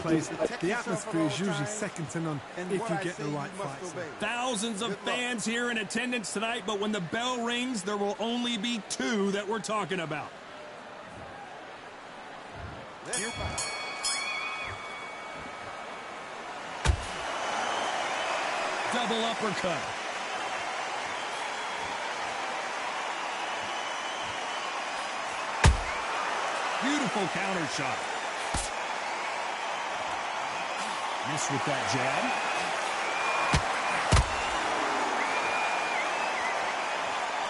place, the atmosphere is usually second to none if you get the right fights. Thousands of fans here in attendance tonight, but when the bell rings, there will only be two that we're talking about. Double uppercut. Beautiful counter shot. Missed with that jab.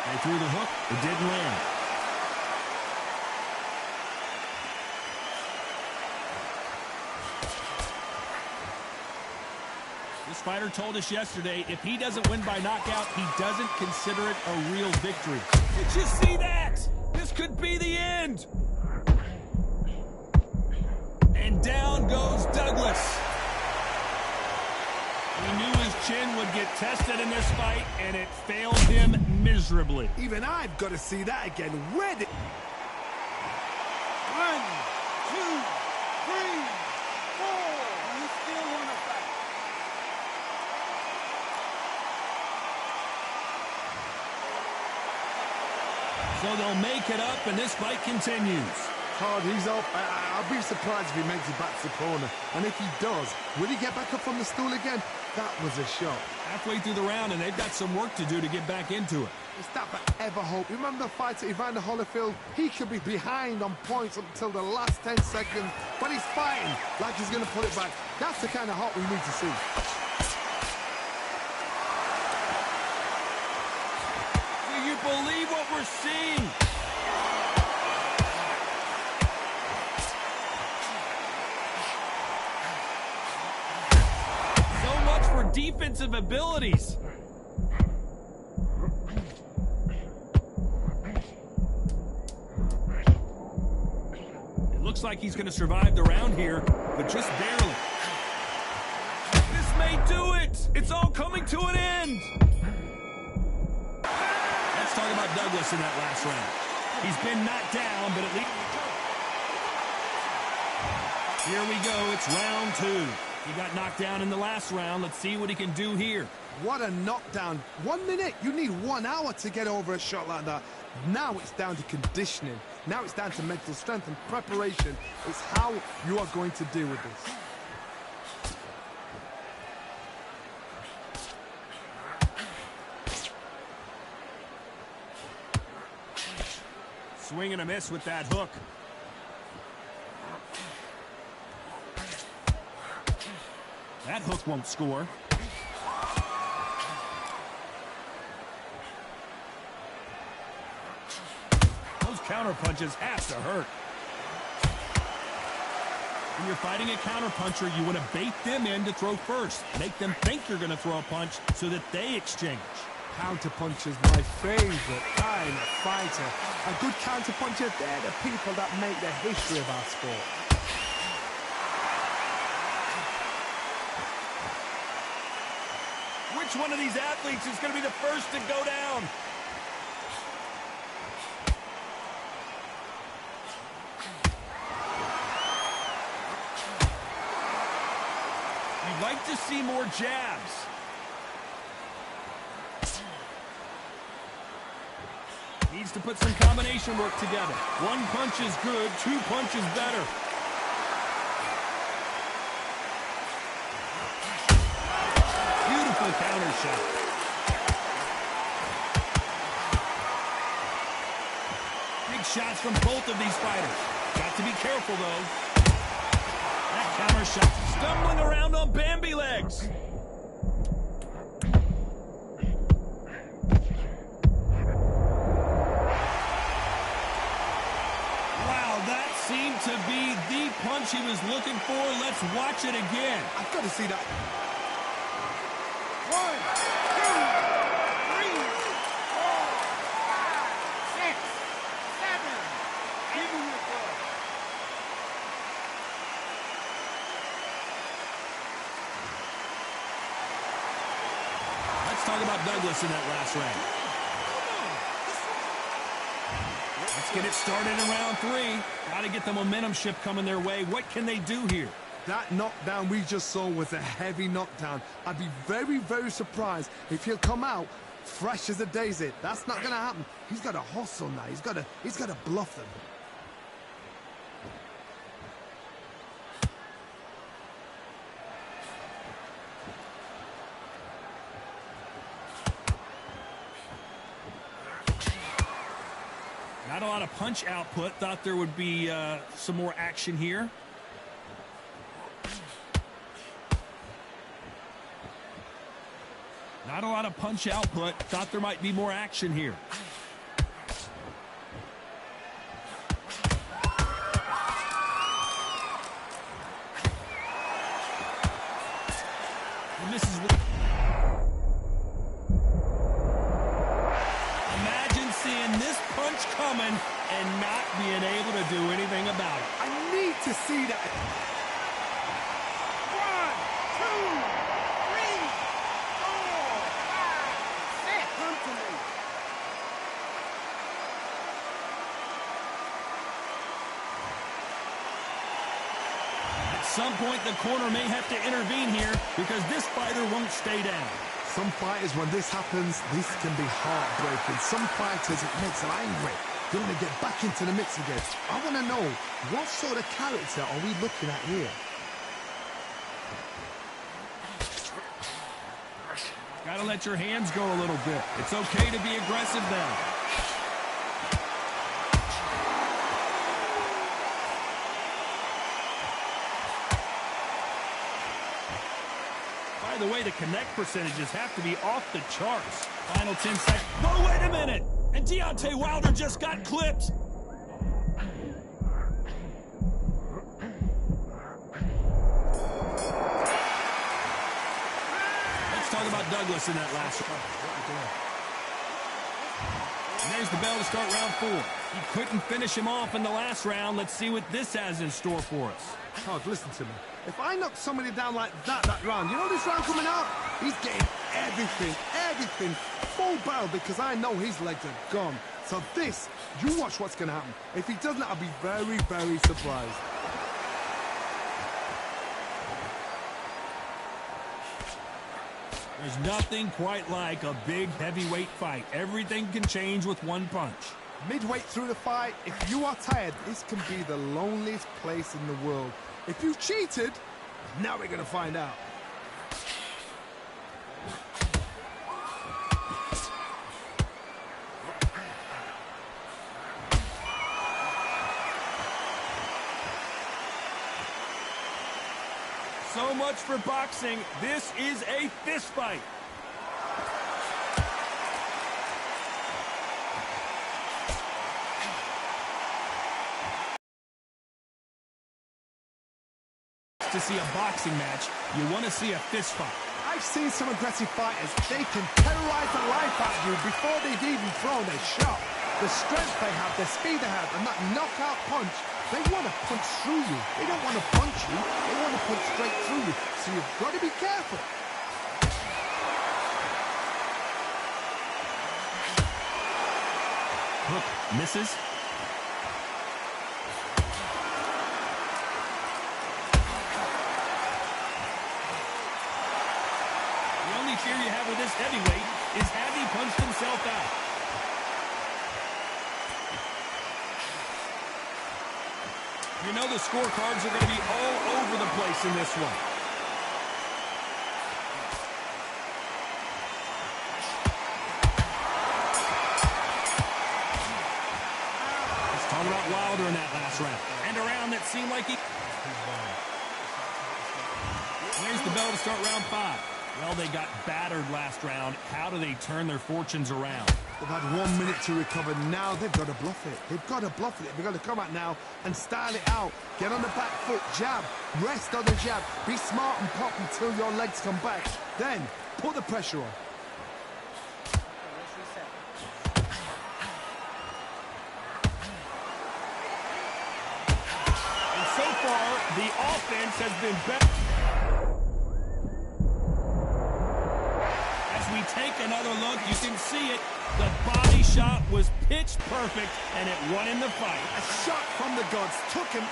They threw the hook. It didn't land. This fighter told us yesterday, if he doesn't win by knockout, he doesn't consider it a real victory. Did you see that? This could be the end. And down goes Douglas. He knew his chin would get tested in this fight, and it failed him miserably. Even I've got to see that again. Ready. 1, 2, 3, 4. You still want to fight? So they'll make it up, and this fight continues. Hard, he's up. I'll be surprised if he makes it back to the corner. And if he does, will he get back up from the stool again? That was a shot. Halfway through the round, and they've got some work to do to get back into it. Is that for ever hope? Remember the fight at Evander Holyfield? He could be behind on points until the last 10 seconds, but he's fighting like he's going to put it back. That's the kind of hope we need to see. Do you believe what we're seeing? For defensive abilities. It looks like he's going to survive the round here, but just barely. This may do it. It's all coming to an end. Let's talk about Douglas in that last round. He's been knocked down, but at least... Here we go. It's round 2. He got knocked down in the last round. Let's see what he can do here. What a knockdown. 1 minute. You need 1 hour to get over a shot like that. Now it's down to conditioning. Now it's down to mental strength and preparation. It's how you are going to deal with this. Swing and a miss with that hook. That hook won't score. Those counter punches have to hurt. When you're fighting a counter puncher, you want to bait them in to throw first. Make them think you're going to throw a punch so that they exchange. Counter punchers, my favorite kind of fighter. A good counter puncher, they're the people that make the history of our sport. Which one of these athletes is going to be the first to go down? You'd like to see more jabs. Needs to put some combination work together. 1 punch is good, 2 punches better. Counter shot. Big shots from both of these fighters. Got to be careful, though. That counter shot. Stumbling around on Bambi legs. Wow, that seemed to be the punch he was looking for. Let's watch it again. I've got to see that. 1, 2, 3, 4, 5, 6, 7. Give me your ball. Let's talk about Douglas in that last round. Let's get it started in round 3. Got to get the momentum shift coming their way. What can they do here? That knockdown we just saw was a heavy knockdown. I'd be very, very surprised if he'll come out fresh as a daisy. That's not going to happen. He's got to hustle now. He's got to bluff them. Not a lot of punch output. Thought there would be some more action here. Not a lot of punch output. Thought there might be more action here. He misses with... Imagine seeing this punch coming and not being able to do anything about it. I need to see that. 1, 2, 3, 4, 5, 6. Come to me. At some point, the corner may have to intervene here because this fighter won't stay down. Some fighters, when this happens, this can be heartbreaking. Some fighters, it makes them angry. They want to get back into the mix again. I want to know, what sort of character are we looking at here? Got to let your hands go a little bit. It's okay to be aggressive now. By the way, the connect percentages have to be off the charts. Final 10 seconds. Oh, wait a minute! And Deontay Wilder just got clipped. Let's talk about Douglas in that last one. And there's the bell to start round 4. He couldn't finish him off in the last round. Let's see what this has in store for us. Todd, listen to me. If I knock somebody down like that round, you know this round coming out? He's getting everything, full barrel, because I know his legs are gone. So this, you watch what's going to happen. If he doesn't, I'll be very, very surprised. There's nothing quite like a big heavyweight fight. Everything can change with one punch. Midway through the fight, if you are tired, this can be the loneliest place in the world. If you cheated, now we're going to find out. So much for boxing. This is a fist fight. To see a boxing match, you want to see a fist fight. I've seen some aggressive fighters. They can terrorize the life out of you before they've even thrown their shot. The strength they have, the speed they have, and that knockout punch, they want to punch through you. They don't want to punch you. They want to punch straight through you. So you've got to be careful. Hook misses. Fear you have with this heavyweight is have he punched himself out. You know the scorecards are going to be all over the place in this one. Let's talk about Wilder in that last round. And a round that seemed like he... There's the bell to start round 5. Well, they got battered last round. How do they turn their fortunes around? They've had 1 minute to recover. Now they've got to bluff it. They've got to bluff it. They've got to come out now and style it out. Get on the back foot, jab, rest on the jab. Be smart and pop until your legs come back. Then, put the pressure on. And so far, the offense has been better. Take another look, you can see it. The body shot was pitch perfect, and it won in the fight. A shot from the gods took him. 1,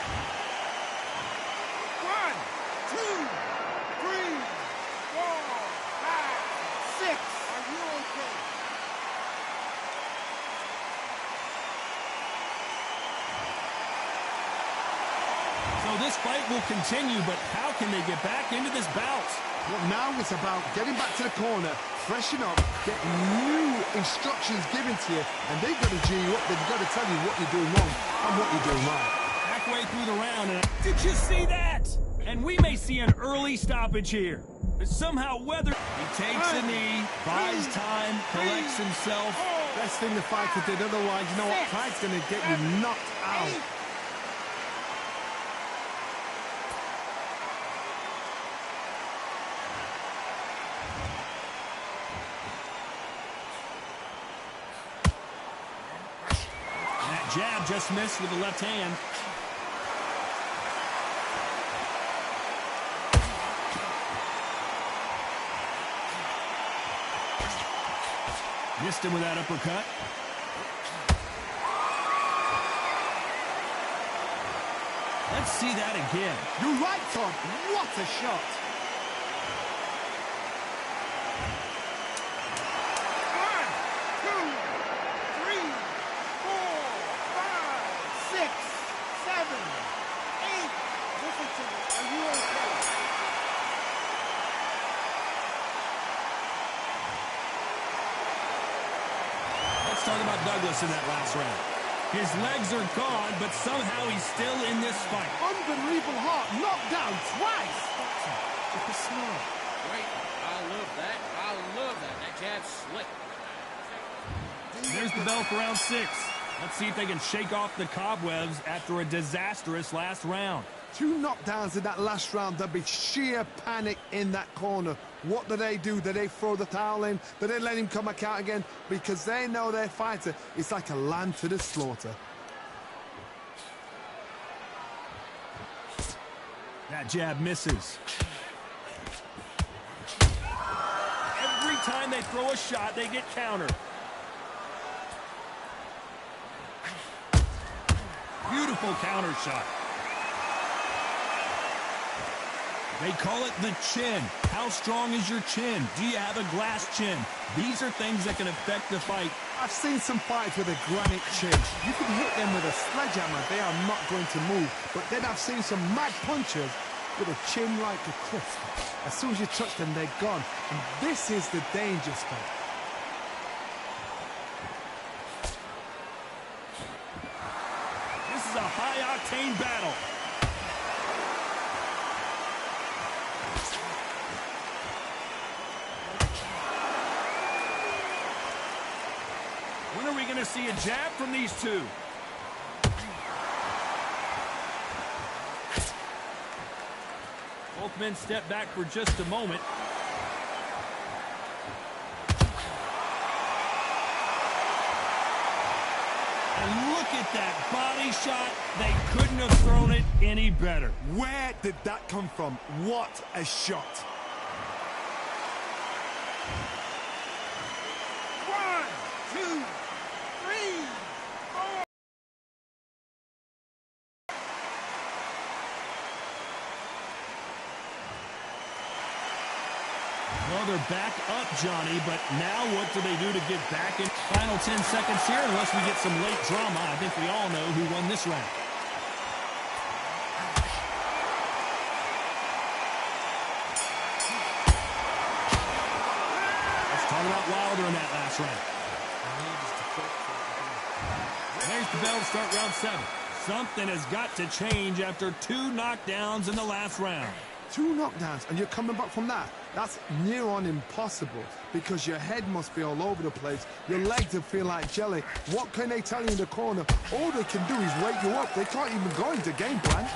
fight will continue, but how can they get back into this bout? Well, now it's about getting back to the corner, freshen up, get new instructions given to you, and they've got to G you up. They've got to tell you what you're doing wrong and what you're doing right. Halfway through the round, and did you see that? And we may see an early stoppage here. But somehow weather. He takes a knee, buys time, collects himself. Best thing the fighter did, otherwise, you know what? Pride's going to get you knocked out. Jab just missed with the left hand. Missed him with that uppercut. Let's see that again. You're right, Todd. What a shot. Talk about Douglas in that last round. His legs are gone, but somehow he's still in this fight. Unbelievable heart, knocked down twice. Look at smart. Great. I love that. I love that. That jab's slick. There's the bell for round 6. Let's see if they can shake off the cobwebs after a disastrous last round. 2 knockdowns in that last round. There'll be sheer panic in that corner. What do? Do they throw the towel in? Do they let him come back out again? Because they know their fighter is like a lamb to the slaughter. That jab misses. Every time they throw a shot, they get countered. Beautiful counter shot. They call it the chin. How strong is your chin? Do you have a glass chin? These are things that can affect the fight. I've seen some fights with a granite chin. You can hit them with a sledgehammer. They are not going to move. But then I've seen some mad punchers with a chin like a cliff. As soon as you touch them, they're gone. And this is the danger spot. This is a high-octane battle. When are we going to see a jab from these two? Both men step back for just a moment. And look at that body shot. They couldn't have thrown it any better. Where did that come from? What a shot. Well, they're back up, Johnny, but now what do they do to get back in? Final 10 seconds here, unless we get some late drama. I think we all know who won this round. Let's talk about Wilder in that last round. There's the bell to start round 7. Something has got to change after 2 knockdowns in the last round. 2 knockdowns, and you're coming back from that? That's near on impossible, because your head must be all over the place. Your legs will feel like jelly. What can they tell you in the corner? All they can do is wake you up. They can't even go into game plan.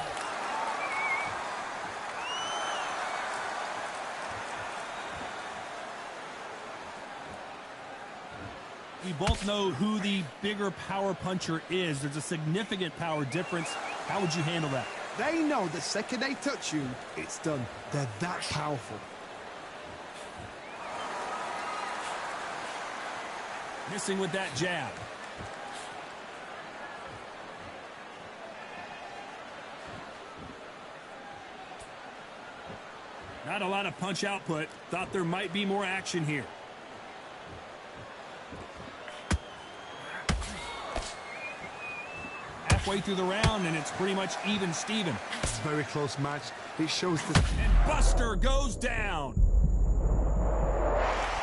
We both know who the bigger power puncher is. There's a significant power difference. How would you handle that? They know the second they touch you, it's done. They're that powerful. Missing with that jab. Not a lot of punch output. Thought there might be more action here. After halfway through the round, and it's pretty much even Steven. It's a very close match. It shows the... And Buster goes down.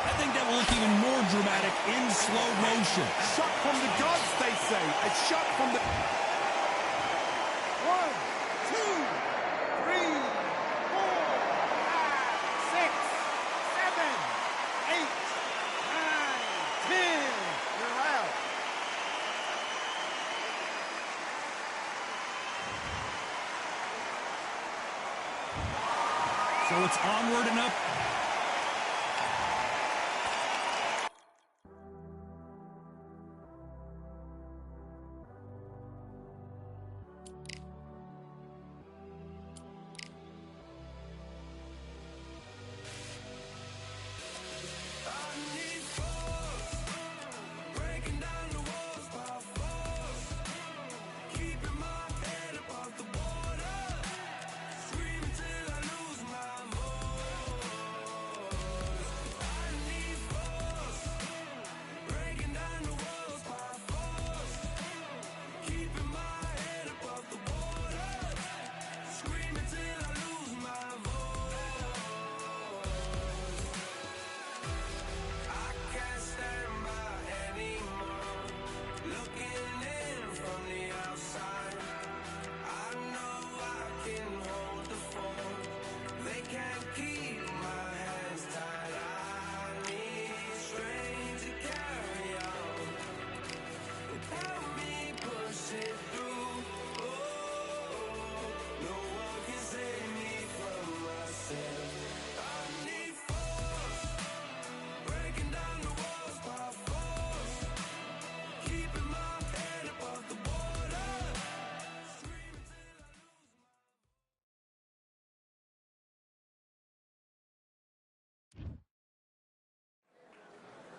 I think that will look even more dramatic in slow motion. Shot from the gods, they say. A shot from the... 1, 2, 3, 4, 5, 6, 7, 8, 9, 10. You're out. So it's onward and up.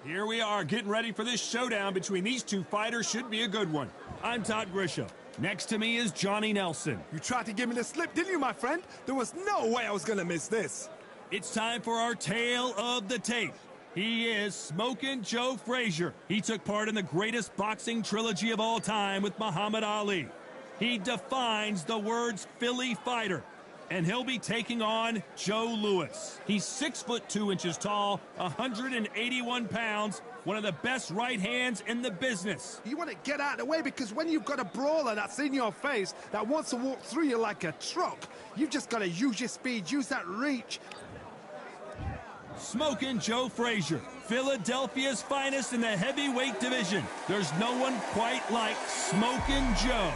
Here we are, getting ready for this showdown between these two fighters. Should be a good one. I'm Todd Grisham. Next to me is Johnny Nelson. You tried to give me the slip, didn't you, my friend? There was no way I was going to miss this. It's time for our tale of the tape. He is Smokin' Joe Frazier. He took part in the greatest boxing trilogy of all time with Muhammad Ali. He defines the words Philly fighter. And he'll be taking on Joe Louis. He's 6'2" tall, 181 pounds, one of the best right hands in the business. You want to get out of the way because when you've got a brawler that's in your face that wants to walk through you like a truck, you've just got to use your speed, use that reach. Smokin' Joe Frazier, Philadelphia's finest in the heavyweight division. There's no one quite like Smokin' Joe.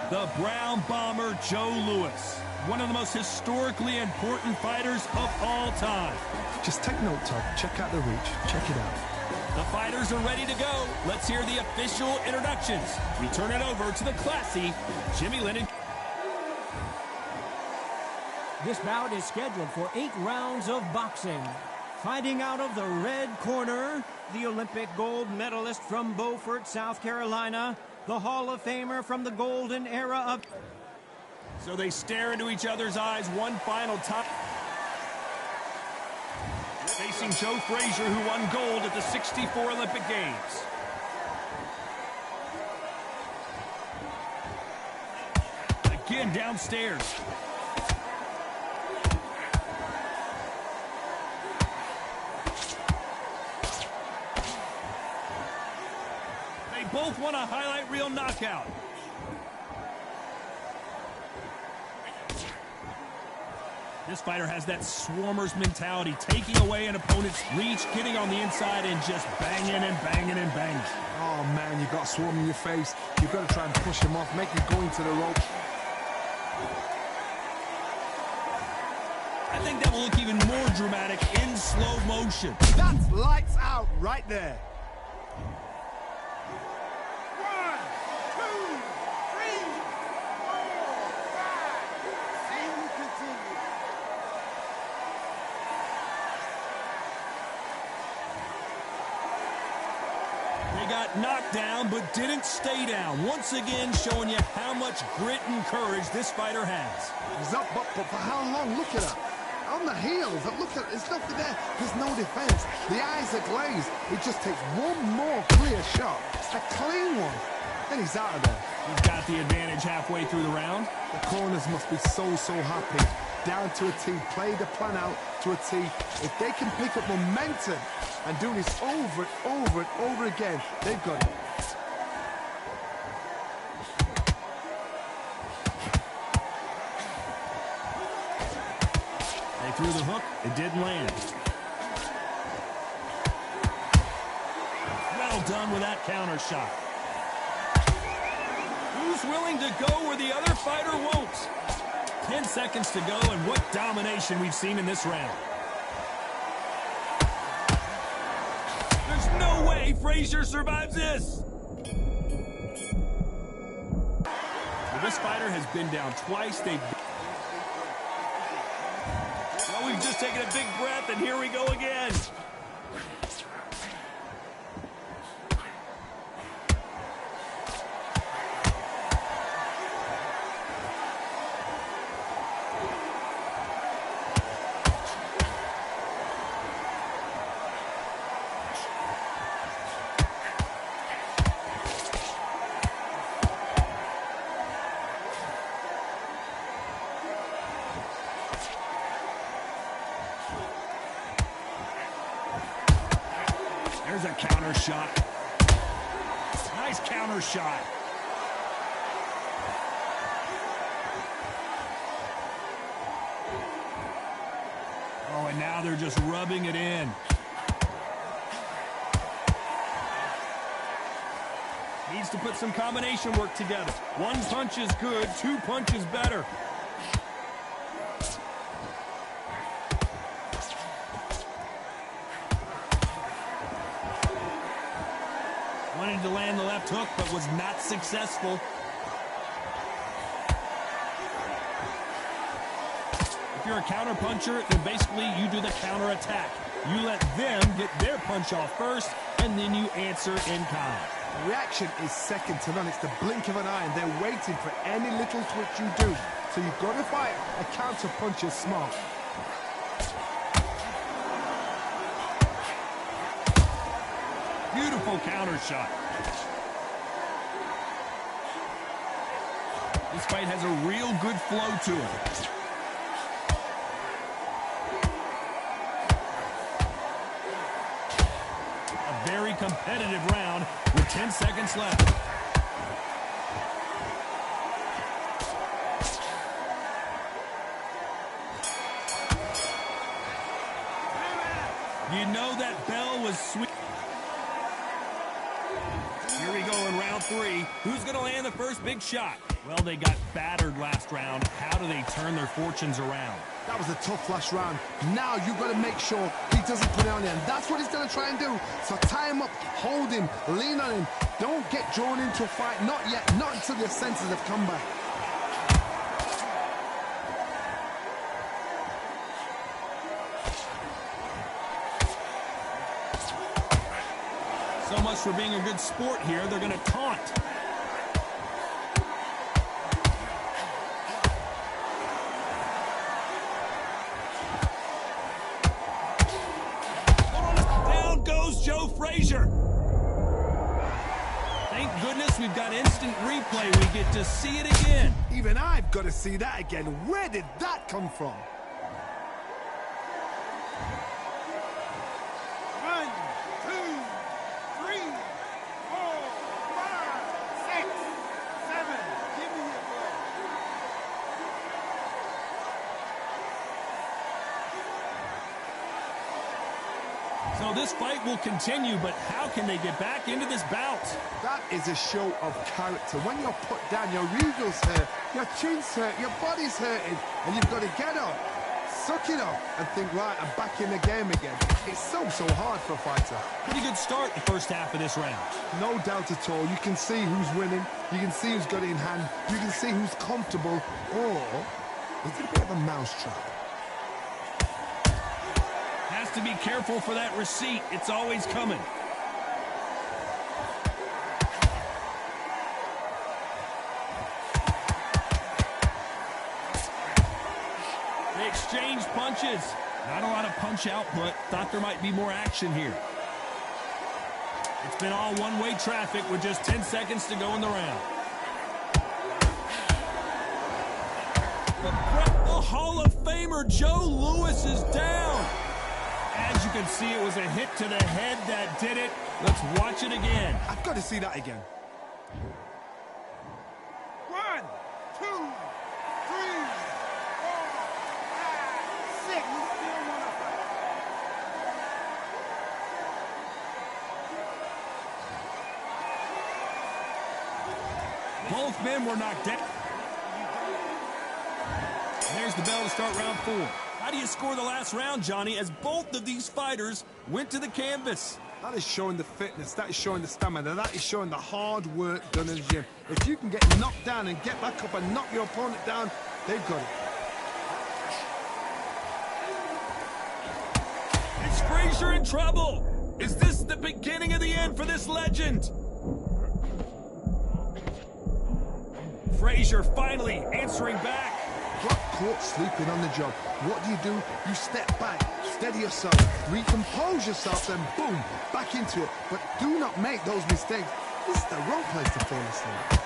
The Brown Bomber Joe Louis, one of the most historically important fighters of all time. Just take note, Todd. Check out the reach. Check it out. The fighters are ready to go. Let's hear the official introductions. We turn it over to the classy Jimmy Lennon. This bout is scheduled for 8 rounds of boxing. Fighting out of the red corner, the Olympic gold medalist from Beaufort, South Carolina, the Hall of Famer from the golden era of... So they stare into each other's eyes one final time. Facing Joe Frazier, who won gold at the '64 Olympic Games. Again downstairs. Both want a highlight reel knockout. This fighter has that swarmer's mentality, taking away an opponent's reach, getting on the inside, and just banging and banging and banging. Oh, man, you got swarm in your face. You've got to try and push him off, make him go into the rope. I think that will look even more dramatic in slow motion. That's lights out right there. 1, 2, 3, 4, 5. And we continue. They got knocked down, but didn't stay down. Once again, showing you how much grit and courage this fighter has. He's up, but for how long? Look at that. on the heels. Look at, there's nothing there. There's no defense. The eyes are glazed. It just takes one more clear shot, a clean one, then he's out of there. He's got the advantage halfway through the round. The corners must be so happy. Down to a T, play the plan out to a T. If they can pick up momentum and do this over and over and over again, they've got it. They threw the hook, it didn't land. Well done with that counter shot. Who's willing to go where the other fighter won't? 10 seconds to go, and what domination we've seen in this round. There's no way Frazier survives this. Well, this fighter has been down twice. Well, we've just taken a big breath, and here we go again. There's a counter shot. Nice counter shot. Oh, and now they're just rubbing it in. Needs to put some combination work together. One punch is good, two punches better. Wanted to land the left hook, but was not successful. If you're a counter puncher, then basically you do the counter attack. You let them get their punch off first, and then you answer in kind. Reaction is second to none. It's the blink of an eye, and they're waiting for any little twitch you do. So you've got to fight a counter puncher smart. Beautiful counter shot. This fight has a real good flow to it. A very competitive round with 10 seconds left. You know that bell was sweet. Here we go in round three. Who's going to land the first big shot? Well, they got battered last round. How do they turn their fortunes around? That was a tough last round. Now you've got to make sure he doesn't put it on him. That's what he's going to try and do. So tie him up, hold him, lean on him. Don't get drawn into a fight. Not yet. Not until your senses have come back. So much for being a good sport here. They're going to taunt. Down goes Joe Frazier. Thank goodness we've got instant replay. We get to see it again. Even I've got to see that again. Where did that come from? 1, 2, 3, 4, 5, 6, 7. Give me your ball. So this fight will continue, but how can they get back into this bout? That is a show of character. When you're put down, your ego's hurt, your chin's hurt, your body's hurting, and you've got to get up, suck it up, and think, right, I'm back in the game again. It's so hard for a fighter. Pretty good start the first half of this round. No doubt at all. You can see who's winning. You can see who's got it in hand. You can see who's comfortable. Or is it a bit of a mousetrap? Has to be careful for that receipt. It's always coming. They exchange punches. punches. Not a lot of punch output. Thought there might be more action here. It's been all one-way traffic with just 10 seconds to go in the round. The Hall of Famer Joe Louis is down. As you can see, it was a hit to the head that did it. Let's watch it again. I've got to see that again. 1, 2, 3, 4, 5, 6. You still want to fight? Both men were knocked down. And there's the bell to start round 4. How do you score the last round, Johnny, as both of these fighters went to the canvas? That is showing the fitness, that is showing the stamina, that is showing the hard work done in the gym. If you can get knocked down and get back up and knock your opponent down, they've got it. Is Frazier in trouble? Is this the beginning of the end for this legend? Frazier finally answering back. Got caught sleeping on the job. What do? You step back, steady yourself, recompose yourself, then boom, back into it. But do not make those mistakes. This is the wrong place to fall asleep.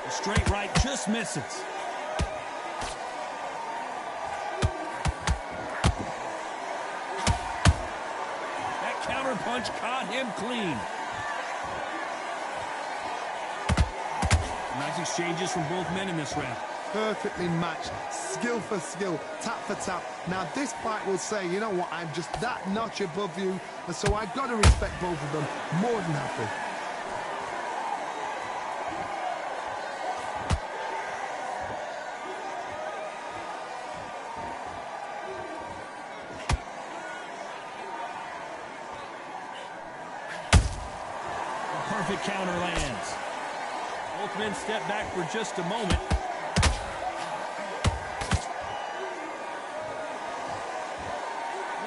The straight right just misses. That counter punch caught him clean. Nice exchanges from both men in this round. Perfectly matched, skill for skill, tap for tap. Now this fight will say, you know what, I'm just that notch above you, and so I've got to respect both of them more than happy. Perfect counter lands. Both men step back for just a moment.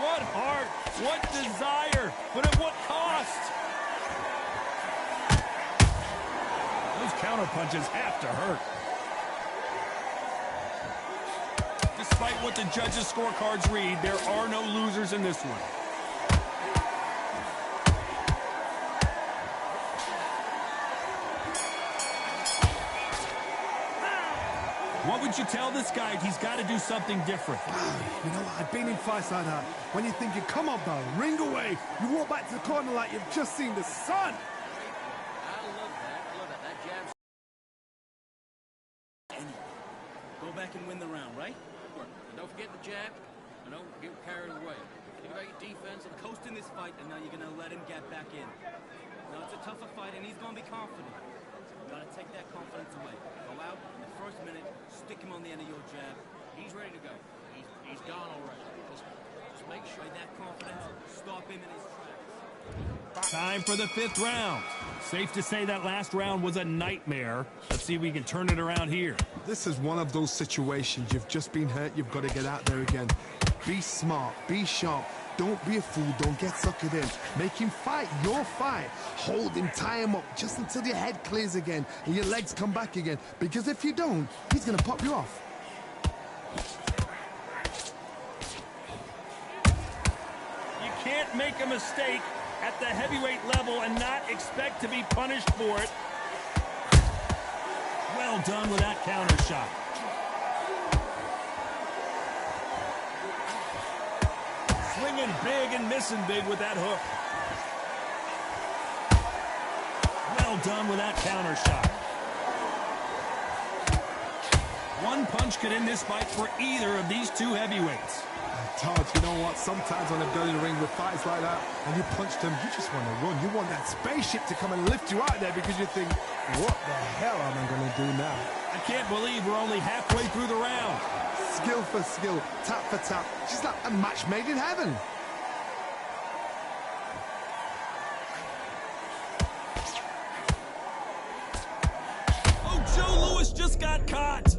What heart, what desire, but at what cost? Those counter punches have to hurt. Despite what the judges' scorecards read, there are no losers in this one. What would you tell this guy? He's got to do something different. You know what? I've been in fights like that. When you're thinking, come on, bro, ring away. You walk back to the corner like you've just seen the sun. I love that. That jab. Go back and win the round, right? Work. Don't forget the jab. And don't get carried away. Think about your defense and coast in this fight, and now you're going to let him get back in. Now, it's a tougher fight, and he's going to be confident. You got to take that confidence away. Go out in the first minute, stick him on the end of your jab. He's ready to go. He's gone already. Just make sure that confidence, stop him in his tracks. Time for the 5th round. Safe to say that last round was a nightmare. Let's see if we can turn it around here. This is one of those situations. You've just been hurt. You've got to get out there again. Be smart. Be sharp. Don't be a fool. Don't get suckered in. Make him fight your fight. Hold him, tie him up just until your head clears again and your legs come back again. Because if you don't, he's going to pop you off. You can't make a mistake at the heavyweight level and not expect to be punished for it. Well done with that counter shot. Swinging big and missing big with that hook. Well done with that counter shot. One punch could end this fight for either of these two heavyweights. Todd, you know what? Sometimes when I've gone in the ring with fights like that and you punch them, you just want to run. You want that spaceship to come and lift you out there because you think, what the hell am I going to do now? I can't believe we're only halfway through the round. Skill for skill, tap for tap. Just like a match made in heaven. Oh, Joe Louis just got caught.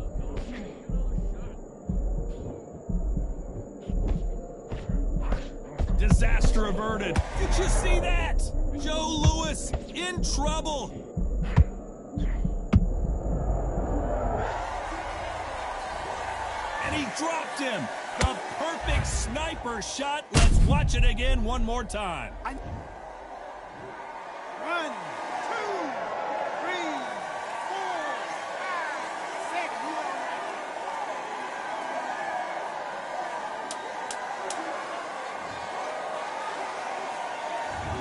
Disaster averted. Did you see that? Joe Louis in trouble. dropped him. The perfect sniper shot. Let's watch it again one more time. 1, 2, 3, 4, 5,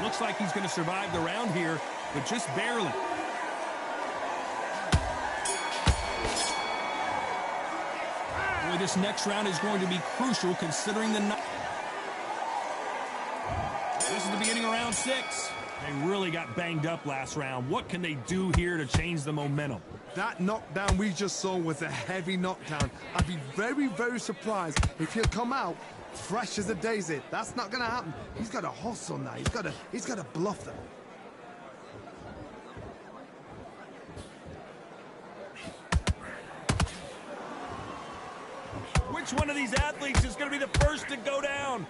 6. Looks like he's going to survive the round here, but just barely. Boy, this next round is going to be crucial considering the... This is the beginning of round 6. They really got banged up last round. What can they do here to change the momentum? That knockdown we just saw was a heavy knockdown. I'd be very, very surprised if he'll come out fresh as a daisy. That's not going to happen. He's got to hustle now. He's got to bluff them. Which one of these athletes is going to be the first to go down?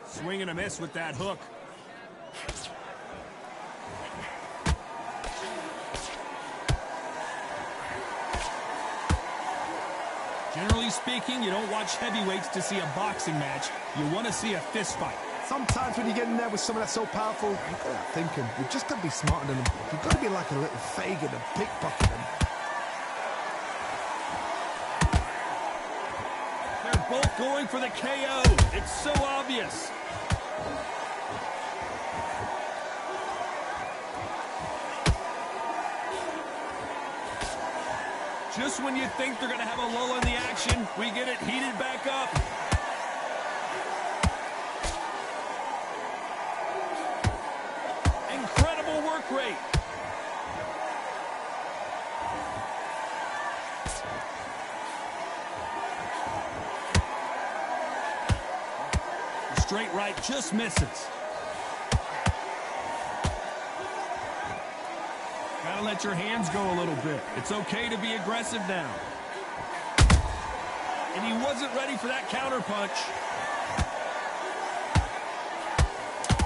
Swing and a miss with that hook. Generally speaking, you don't watch heavyweights to see a boxing match. You want to see a fist fight. Sometimes when you get in there with someone that's so powerful, you've got to think him. You've just got to be smarter than him. You've got to be like a little faggot and pickpocket him. They're both going for the KO. It's so obvious. Just when you think they're going to have a lull in the action, we get it heated back up. Incredible work rate. The straight right just misses. Gotta let your hands go a little bit. It's okay to be aggressive now. And he wasn't ready for that counter punch.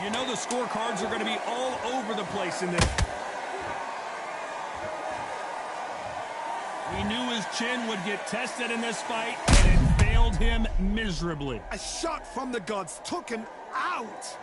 You know the scorecards are going to be all over the place in this. We knew his chin would get tested in this fight, and it failed him miserably. A shot from the gods took him out.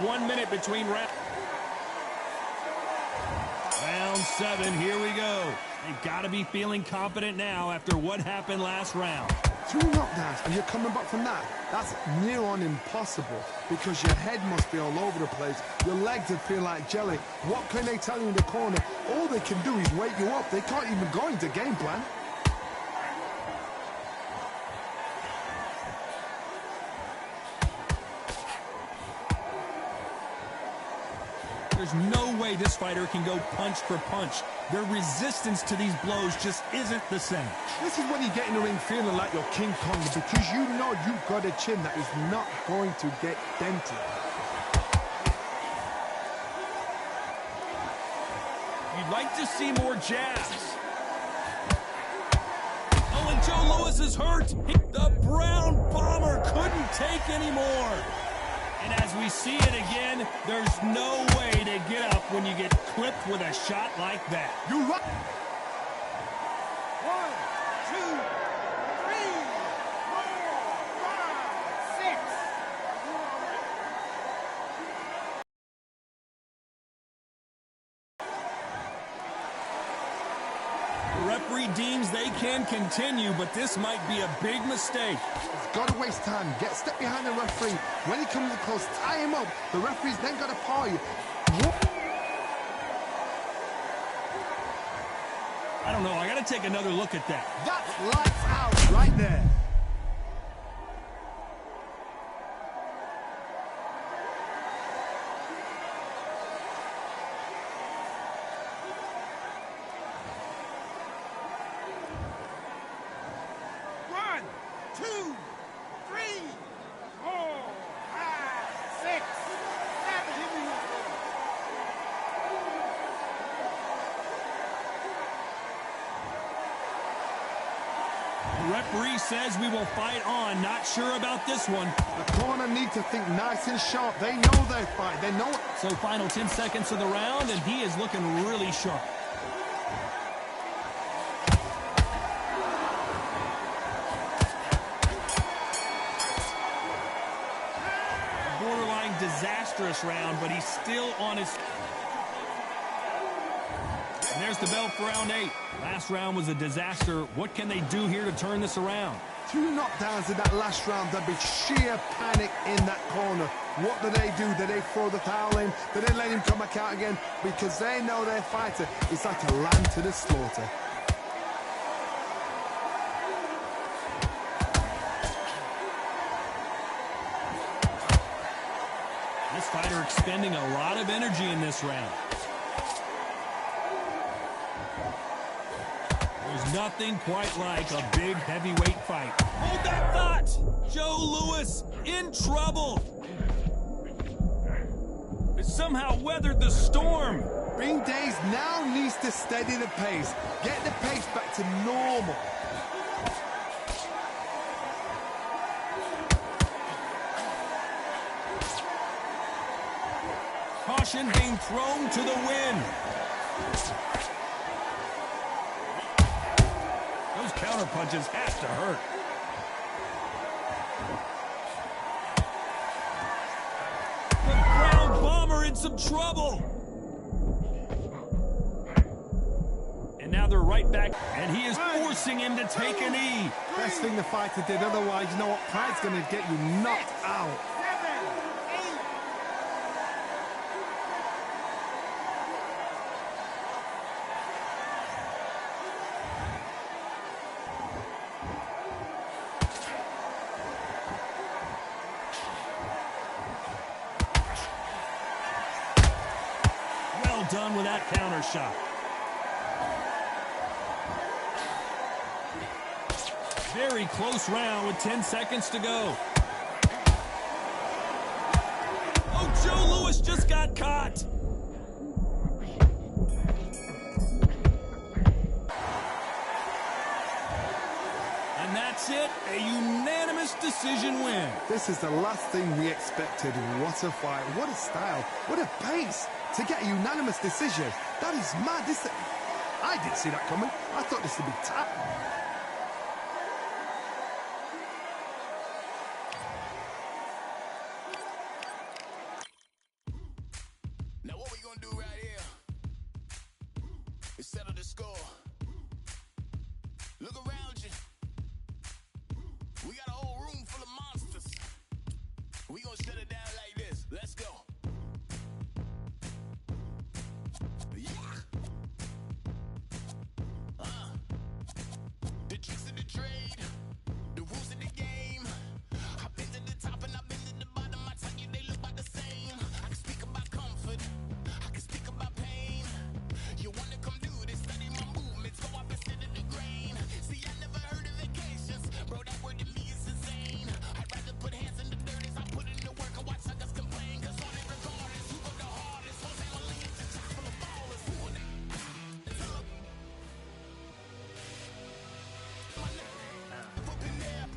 1 minute between rounds. Round 7, here we go. They've got to be feeling confident now after what happened last round. 2 knockdowns and you're coming back from that. That's near on impossible because your head must be all over the place. Your legs would feel like jelly. What can they tell you in the corner? All they can do is wake you up. They can't even go into game plan. There's no way this fighter can go punch for punch. Their resistance to these blows just isn't the same. This is when you get in the ring feeling like you're King Kong because you know you've got a chin that is not going to get dented. You'd like to see more jabs. Oh, and Joe Louis is hurt. The Brown Bomber couldn't take anymore. And as we see it again, there's no way to get up when you get clipped with a shot like that. You're right. 1, 2, 3, 4, 5, 6. The referee deems they can continue, but this might be a big mistake. He's got to waste time. Step behind the referee. When he comes close, tie him up. The referee's then got to paw you. I don't know. I got to take another look at that. That's lights out right there. Referee says we will fight on. Not sure about this one. The corner need to think nice and sharp. They know they fight. They know it. So final 10 seconds of the round, and he is looking really sharp. Borderline disastrous round, but he's still on his... And there's the bell for round 8. Last round was a disaster. What can they do here to turn this around? 2 knockdowns in that last round. There'd be sheer panic in that corner. What do? Do they throw the towel in? Do they let him come back out again? Because they know their fighter is like a lamb to the slaughter. This fighter expending a lot of energy in this round. There's nothing quite like a big heavyweight fight. Hold that thought! Joe Louis in trouble. It somehow weathered the storm. Bing Days now needs to steady the pace. Get the pace back to normal. Caution being thrown to the wind. Those counter punches have to hurt. The ground bomber in some trouble. And now they're right back, and he is forcing him to take a knee. Best thing the fighter did, otherwise, you know what? Pride's going to get you knocked out. 7, 8. Well done with that counter shot. Very close round with 10 seconds to go. Oh, Joe Louis just got caught. And that's it, a unanimous decision win. This is the last thing we expected. What a fight, what a style, what a pace to get a unanimous decision. That is mad. I didn't see that coming. I thought this would be tap. Now what we gonna do right here is settle the score. Look around you. We got a whole room full of monsters. We gonna shut it down like this. Let's go. Yeah. The tricks of the trade, the rules of the game. I've been to the top and I've been to the bottom. I tell you they look about the same. I can speak about comfort, I can speak about pain. You wanna come do this, study my movements, go up and sit in the grain. See, I never heard of vacations, bro, that word to me is insane. I'd rather put hands in the dirt as I put in the work and watch suckers complain. Cause on it regardless, who go the hardest, Jose Molina to top full of ballers. Who would up in there?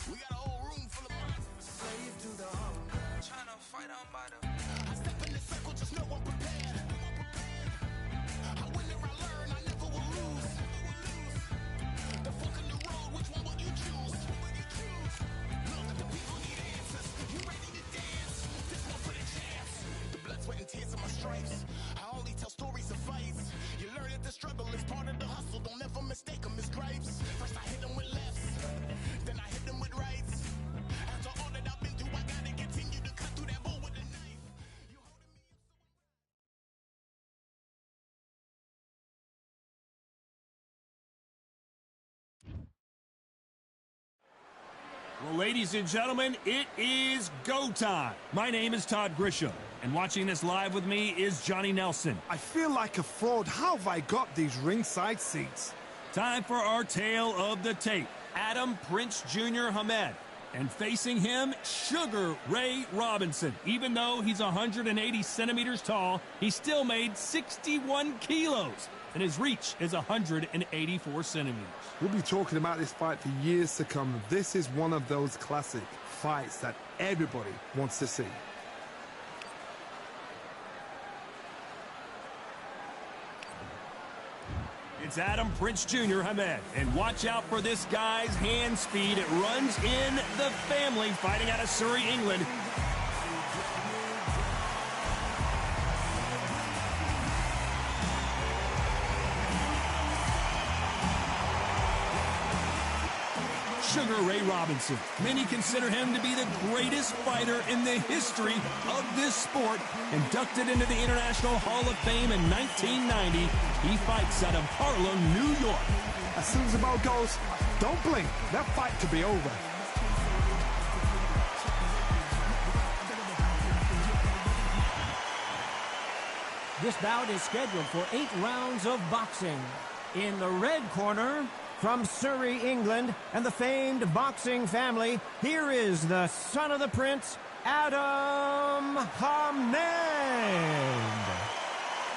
We got a whole room full of monsters. Slave to the hunger. Trying to fight on by the... I step in the circle, just know I'm prepared. I win or I learn, I never will lose. The fork in the road, which one will you choose? Look, the people need answers. You ready to dance? This one for the chance. The blood, sweat, and tears of my stripes. I only tell stories of fights. You learn that the struggle is part of the hustle. Don't ever mistake them as gripes. First I hit them with lefts, then I hit them with rights. After all that I've been through, I gotta continue to cut through that bull with a knife. You holding me Well, ladies and gentlemen, it is go time. My name is Todd Grisham, and watching this live with me is Johnny Nelson. I feel like a fraud. How have I got these ringside seats? Time for our tale of the tape. Adam Prince Jr. Hamed And facing him, Sugar Ray Robinson. Even though he's 180 centimeters tall, he still made 61 kilos. And his reach is 184 centimeters. We'll be talking about this fight for years to come. This is one of those classic fights that everybody wants to see. It's Adam Prince Jr. Hamed. And watch out for this guy's hand speed. It runs in the family, fighting out of Surrey, England. Sugar Ray Robinson. Many consider him to be the greatest fighter in the history of this sport. Inducted into the International Hall of Fame in 1990, he fights out of Harlem, New York. As soon as the bell goes, don't blink. That fight could be over. This bout is scheduled for 8 rounds of boxing. In the red corner, from Surrey, England, and the famed boxing family, here is the son of the prince, Adam Hamed.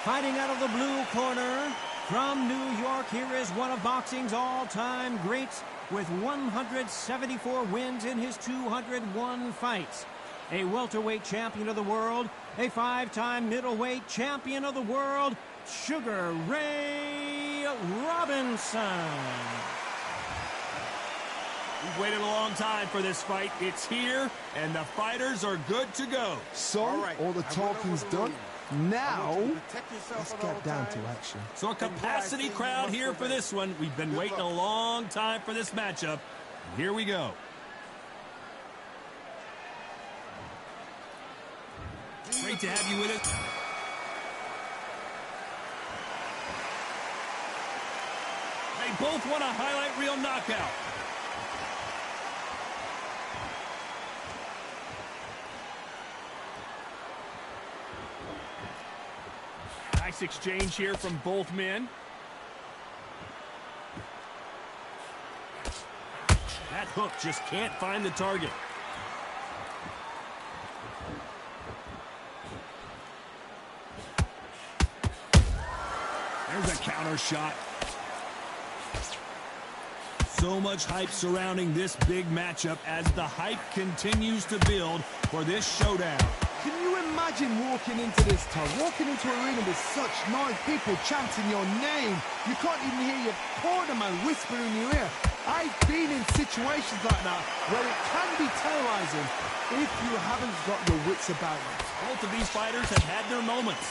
Fighting out of the blue corner, from New York, here is one of boxing's all-time greats with 174 wins in his 201 fights. A welterweight champion of the world, a 5-time middleweight champion of the world, Sugar Ray Robinson. We've waited a long time for this fight. It's here, and the fighters are good to go. So, all the talking's done. Now, let's get down to action. So a capacity crowd here for this one. We've been waiting a long time for this matchup. Here we go. Great to have you with us. They both want a highlight reel knockout. Nice exchange here from both men. That hook just can't find the target. There's a counter shot. So much hype surrounding this big matchup as the hype continues to build for this showdown. Can you imagine walking into this town, walking into an arena with such noise, people chanting your name? You can't even hear your corner man whispering in your ear. I've been in situations like that where it can be terrorizing if you haven't got your wits about you. Both of these fighters have had their moments.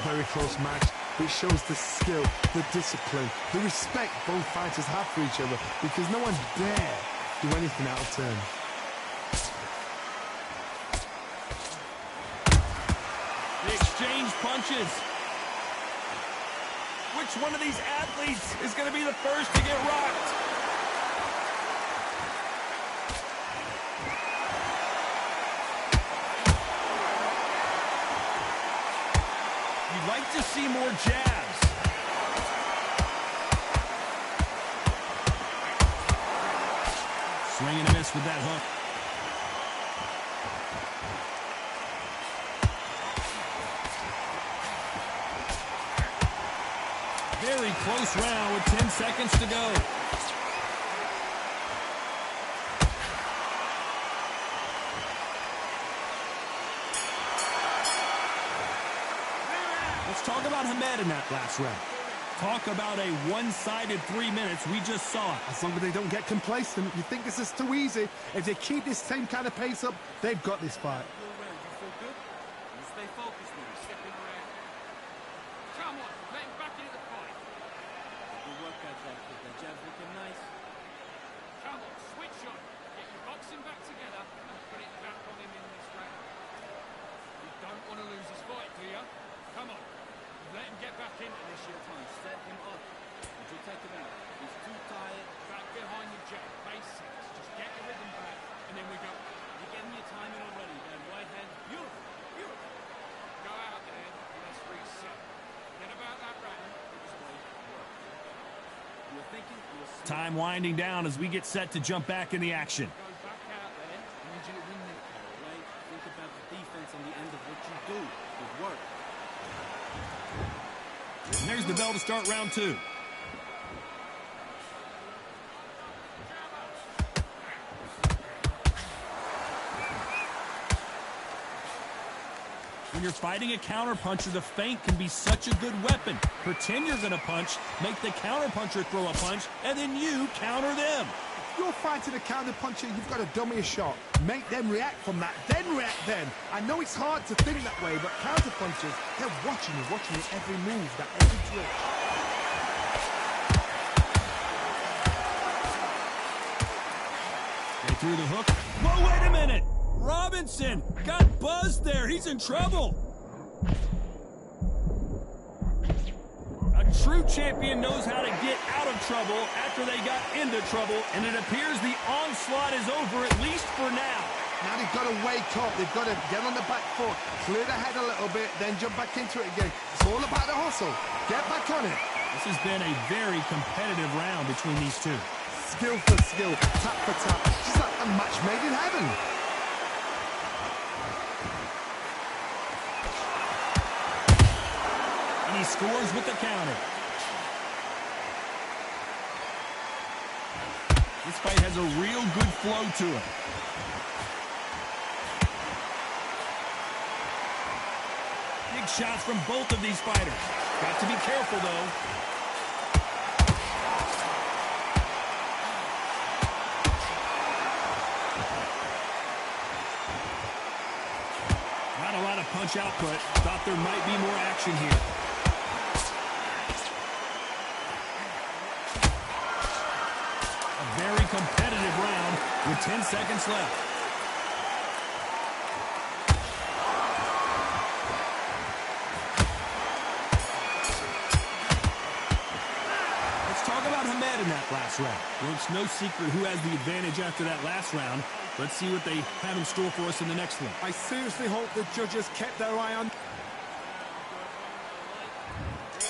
Very close match. It shows the skill, the discipline, the respect both fighters have for each other, because no one dare do anything out of turn. They exchange punches. Which one of these athletes is going to be the first to get rocked? You'd like to see more jabs. Swing and a miss with that hook. Very close round with 10 seconds to go. Let's talk about Hamed in that last round. Talk about a one-sided 3 minutes. We just saw it. As long as they don't get complacent, you think this is too easy. If they keep this same kind of pace up, they've got this fight. You feel good? You stay focused now. Stepping around. Come on, let him back into the fight. Good work, guys. The jab's looking nice. Come on, switch on. Get your boxing back together and put it back on him in this round. You don't want to lose this fight, do you? Come on, let him get back into this. Your time. Set him up. Would you take him out? He's too tired. Back behind your jab, basics. Just get your rhythm back, and then we go. You're getting your timing already. That right hand. Beautiful. Beautiful. Go out there and let's reset. Forget about that round. You're thinking. Time winding down as we get set to jump back in the action. Go back out there And there's the bell to start round 2. When you're fighting a counterpuncher, the feint can be such a good weapon. Pretend you're going to punch, make the counterpuncher throw a punch, and then you counter them. If you're fighting a counterpuncher, you've got to dummy a shot. Make them react from that, then react then. I know it's hard to think that way, but counterpunchers, they're watching you every move, that every twitch. They threw the hook. Whoa, wait a minute! Robinson got buzzed there. He's in trouble. A true champion knows how to get out of trouble after they got into trouble, and it appears the onslaught is over, at least for now. Now they've got to wake up. They've got to get on the back foot, clear the head a little bit, then jump back into it again. It's all about the hustle. Get back on it. This has been a very competitive round between these two. Skill for skill, tap for tap. Just like a match made in heaven. He scores with the counter. This fight has a real good flow to it. Big shots from both of these fighters. Got to be careful, though. Not a lot of punch output. Thought there might be more action here. Very competitive round with 10 seconds left. Let's talk about Hamed in that last round. Well, it's no secret who has the advantage after that last round. Let's see what they have in store for us in the next one. I seriously hope the judges kept their eye on.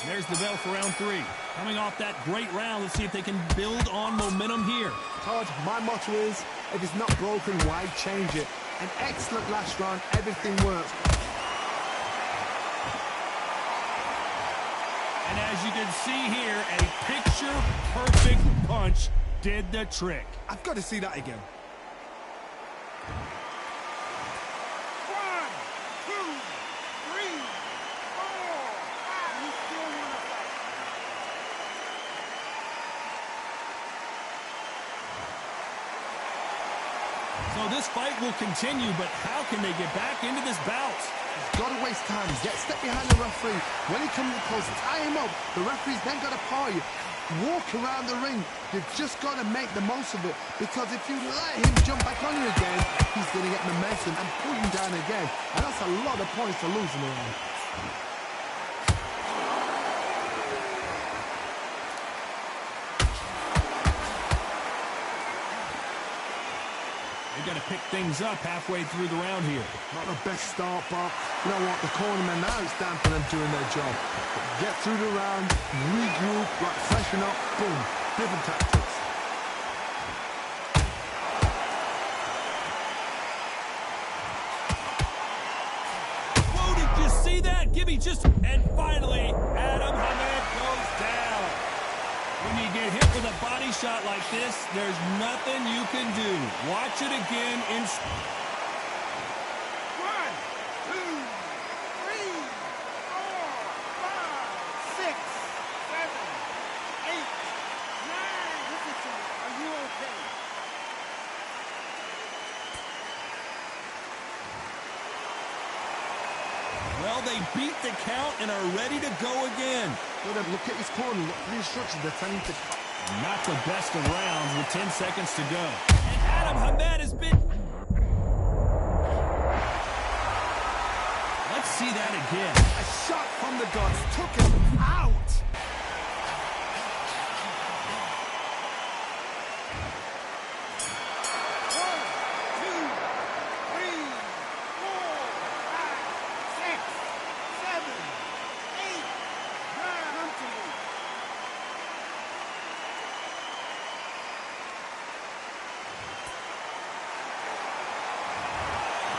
There's the bell for round 3. Coming off that great round, let's see if they can build on momentum here. Todd, my motto is, if it's not broken, why change it? An excellent last round, everything works. And as you can see here, a picture-perfect punch did the trick. I've got to see that again. 1, 2, 3, 4, 5. You still want to fight? So this fight will continue, but how can they get back into this bout? He's got to waste time. Get step behind the referee. When he comes close, tie him up. The referee's then got to paw you. Walk around the ring. You've just got to make the most of it, because if you let him jump back on you again, he's going to get momentum and pull you down again. And that's a lot of points to lose in the round. They've got to pick things up halfway through the round here. Not the best start, but you know what? The cornermen, now it's down for them doing their job. Get through the round, regroup, like freshen up, boom. Different tactics. Whoa, did you see that? Give me just... And finally, Adam Hamed goes down. When you get hit with a body shot like this, there's nothing you can do. Watch it again in... 1, 2, 3, 4, 5, 6, 7, 8, 9. Listen to me. Are you okay? Well, they beat the count and are ready to go again. Look at his corner. Look at the instructions. They're telling him to... Not the best of rounds with 10 seconds to go. And Adam Hamed has been... Let's see that again. A shot from the gods took him out.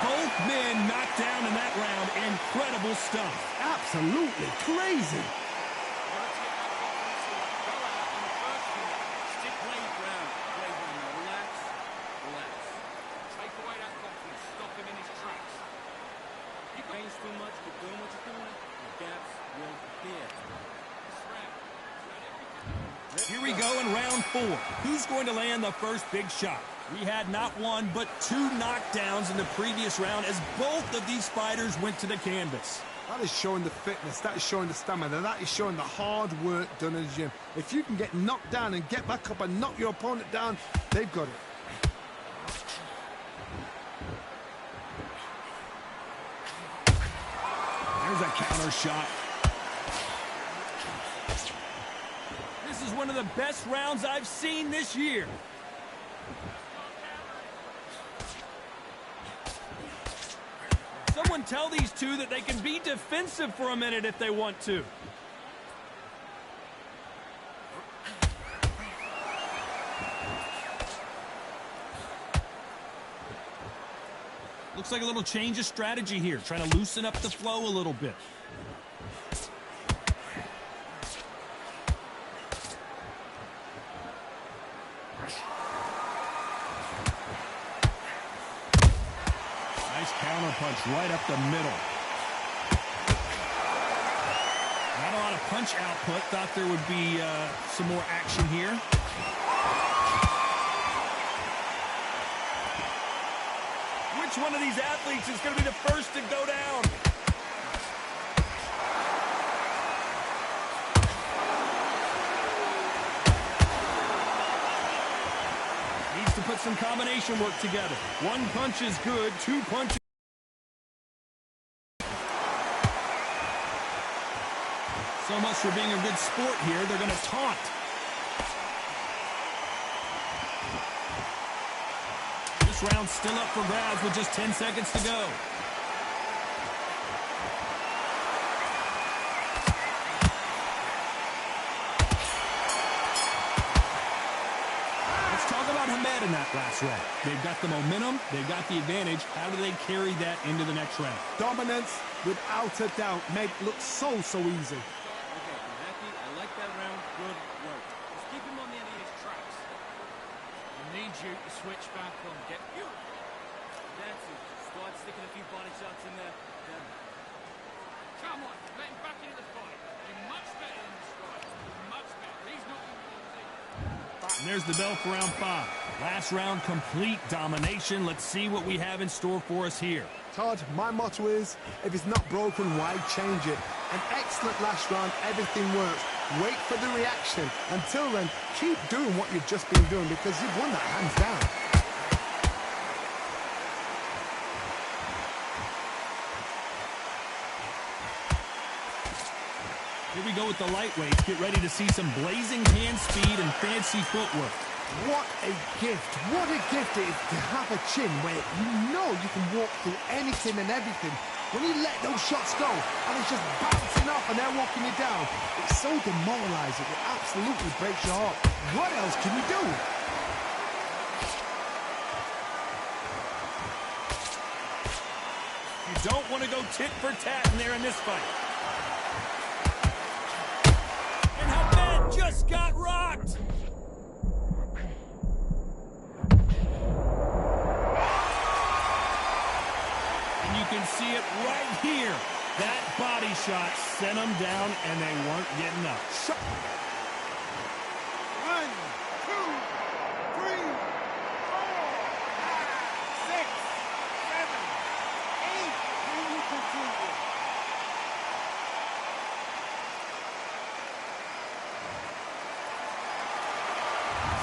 Both men knocked down in that round. Incredible stuff. Absolutely crazy. Well, here. Here we go in round 4. Who's going to land the first big shot? We had not one, but 2 knockdowns in the previous round as both of these fighters went to the canvas. That is showing the fitness, that is showing the stamina, that is showing the hard work done in the gym. If you can get knocked down and get back up and knock your opponent down, they've got it. There's a counter shot. This is one of the best rounds I've seen this year. Someone tell these two that they can be defensive for a minute if they want to. Looks like a little change of strategy here, trying to loosen up the flow a little bit. Nice counter punch right up the middle. Not a lot of punch output. Thought there would be some more action here. Which one of these athletes is going to be the first to go down? Needs to put some combination work together. 1 punch is good, 2 punches. So much for being a good sport here. They're going to taunt. This round's still up for grabs with just 10 seconds to go. Let's talk about Hamed in that last round. They've got the momentum, they've got the advantage. How do they carry that into the next round? Dominance, without a doubt, made it look so easy. Okay, I'm happy. I like that round. Good work. Just keep him on the end of his tracks. I need you to switch back on. Get you. That's it. Start sticking a few body shots in there. Then Come on, let him back into the fight. You're much better than this guy. Much better. He's not going to lose. And there's the bell for round 5. Last round, complete domination. Let's see what we have in store for us here. Todd, my motto is, if it's not broken, why change it? An excellent last round, everything works. Wait for the reaction. Until then, keep doing what you've just been doing because you've won that hands down. Here we go with the lightweights. Get ready to see some blazing hand speed and fancy footwork. What a gift. What a gift it is to have a chin where you know you can walk through anything and everything. When you let those shots go and it's just bouncing off and they're walking you down, it's so demoralizing. It absolutely breaks your heart. What else can you do? You don't want to go tit for tat in there in this fight. And Hamed just got rocked. You can see it right here. That body shot sent them down, and they weren't getting up. 1, 2, 3, 4, 5, 6, 7, 8. Can you continue?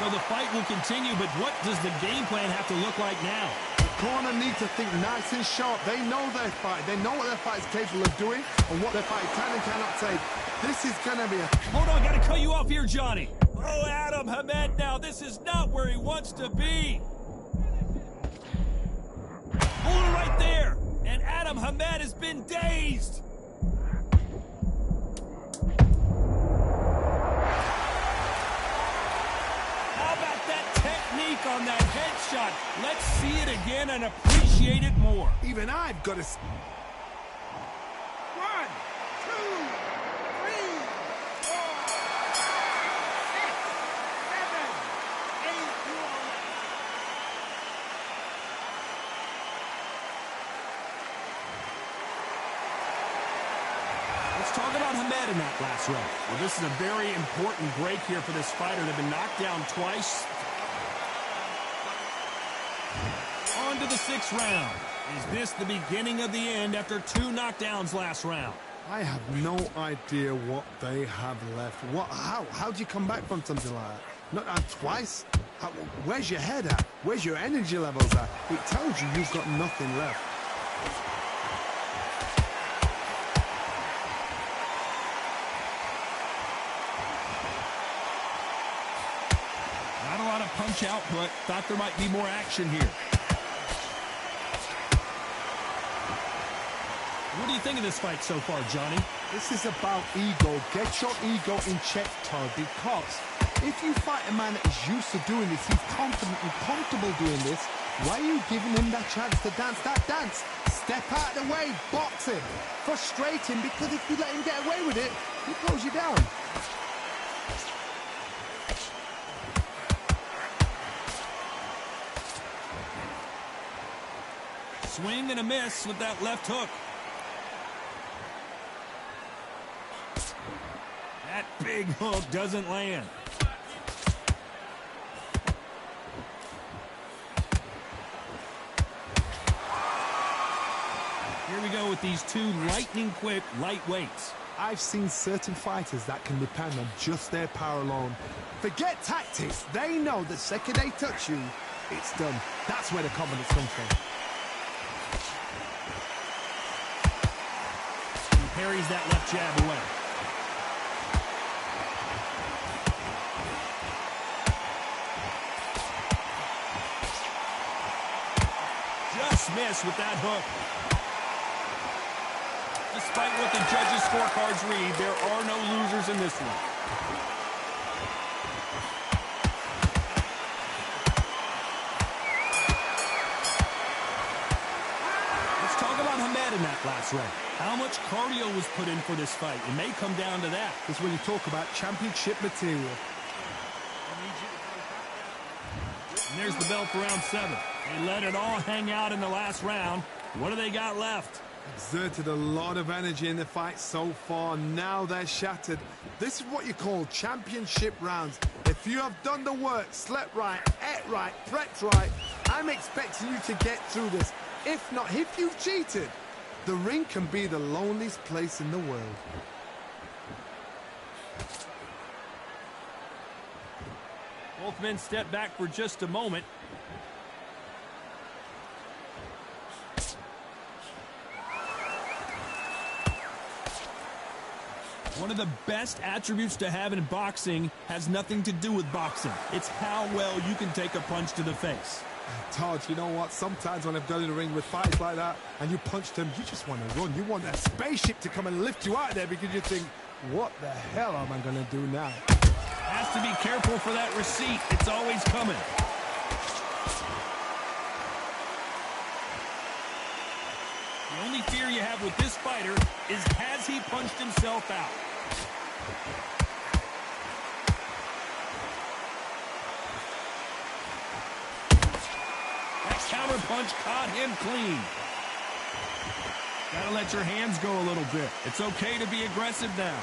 So the fight will continue, but what does the game plan have to look like now? Corner need to think nice and sharp. They know their fight. They know what their fight is capable of doing and what their fight can and cannot take. This is going to be a... Hold on, gotta cut you off here, Johnny. Oh, Adam Hamed now. This is not where he wants to be. Hold it right there. And Adam Hamed has been dazed. How about that technique on that headshot? Let's see it again and appreciate it more. Even I've got to... 1, 2, 3, 4, 6, 7, 8. talk about Hamed in that last round. Well, this is a very important break here for this fighter. They've been knocked down twice. On to the 6th round. Is this the beginning of the end after 2 knockdowns last round? I have no idea what they have left. How do you come back from something like that? Not out twice? Where's your head at? Where's your energy levels at? It tells you you've got nothing left. Not a lot of punch output. Thought there might be more action here. What do you think of this fight so far, Johnny? This is about ego. Get your ego in check, Todd, because if you fight a man that is used to doing this, he's confident and comfortable doing this, why are you giving him that chance to dance that dance? Step out of the way, box him. Frustrate him, because if you let him get away with it, he throws you down. Swing and a miss with that left hook. That big hook doesn't land. Here we go with these 2 lightning-quick lightweights. I've seen certain fighters that can depend on just their power alone. Forget tactics. They know the second they touch you, it's done. That's where the confidence comes from. He parries that left jab away. Just missed with that hook. Despite what the judges' scorecards read, there are no losers in this one. Let's talk about Hamed in that last round. How much cardio was put in for this fight? It may come down to that. It's when you talk about championship material. And there's the bell for round 7. They let it all hang out in the last round. What do they got left? Exerted a lot of energy in the fight so far. Now they're shattered. This is what you call championship rounds. If you have done the work, slept right, ate right, prepped right, I'm expecting you to get through this. If not, if you've cheated, the ring can be the loneliest place in the world. Both men step back for just a moment. One of the best attributes to have in boxing has nothing to do with boxing. It's how well you can take a punch to the face. Todd, you know what? Sometimes when I've got in the ring with fights like that and you punch them, you just want to run. You want that spaceship to come and lift you out there because you think, what the hell am I going to do now? Has to be careful for that receipt. It's always coming. The only fear you have with this fighter is, has he punched himself out? That counter punch caught him clean. Gotta let your hands go a little bit. It's okay to be aggressive now.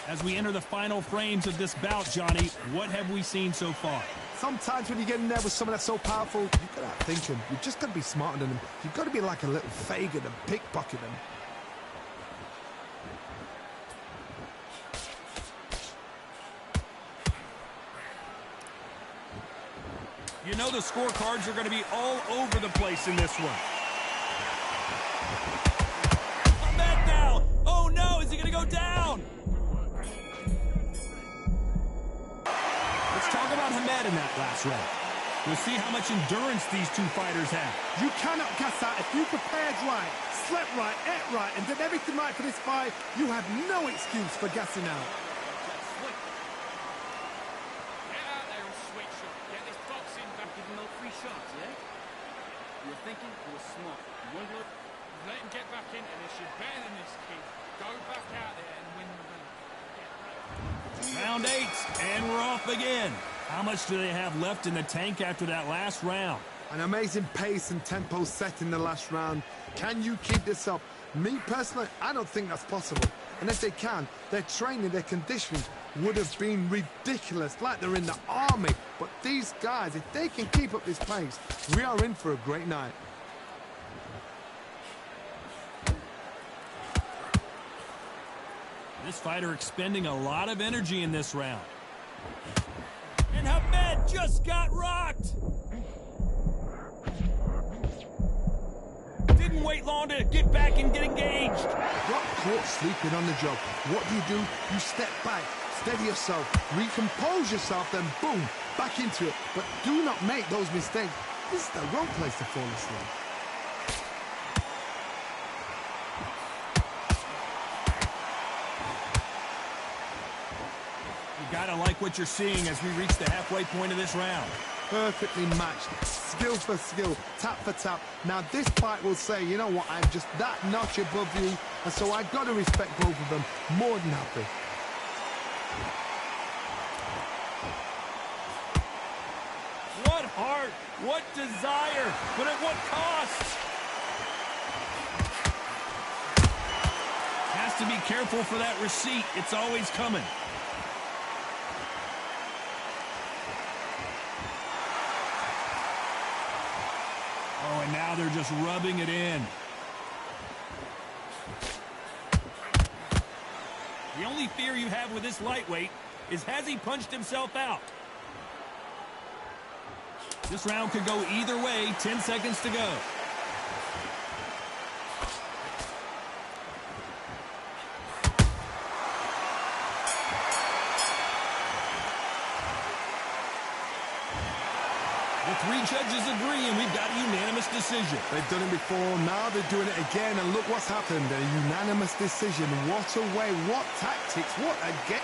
As we enter the final frames of this bout, Johnny, what have we seen so far? Sometimes when you get in there with someone that's so powerful, you've got to outthink him. You've just got to be smarter than him. You've got to be like a little Fagin and pickpocket him. You know the scorecards are going to be all over the place in this one. Hamed now! Oh no, is he going to go down? Let's talk about Hamed in that last round. We'll see how much endurance these 2 fighters have. You cannot gas out. If you prepared right, slept right, ate right, and did everything right for this fight, you have no excuse for gassing out. Get out there and switch up. Get this boxing back. Give him no free shots, yeah? You were thinking, you were smart. You weren't good. Let him get back into this. You're better than this, kid. Go back out there and win the round. Round 8, and we're off again. How much do they have left in the tank after that last round? An amazing pace and tempo set in the last round. Can you keep this up? Me personally, I don't think that's possible. And if they can, their training, their conditioning would have been ridiculous, like they're in the army. But these guys, if they can keep up this pace, we are in for a great night. This fighter expending a lot of energy in this round. And Hamed just got rocked. Didn't wait long to get back and get engaged. Got caught sleeping on the job. What do? You step back, steady yourself, recompose yourself, then boom, back into it. But do not make those mistakes. This is the wrong place to fall asleep. You gotta like what you're seeing as we reach the halfway point of this round. Perfectly matched, skill for skill, tap for tap. Now this fight will say, you know what, I'm just that notch above you, and so I've got to respect both of them. More than happy. What heart, what desire, but at what cost? Has to be careful for that receipt. It's always coming. Oh, and now they're just rubbing it in. The only fear you have with this lightweight is, has he punched himself out? This round could go either way. 10 seconds to go. The three judges agree, and we've got a unanimous decision. They've done it before, now they're doing it again, and look what's happened. A unanimous decision. What a way, what tactics, what a game.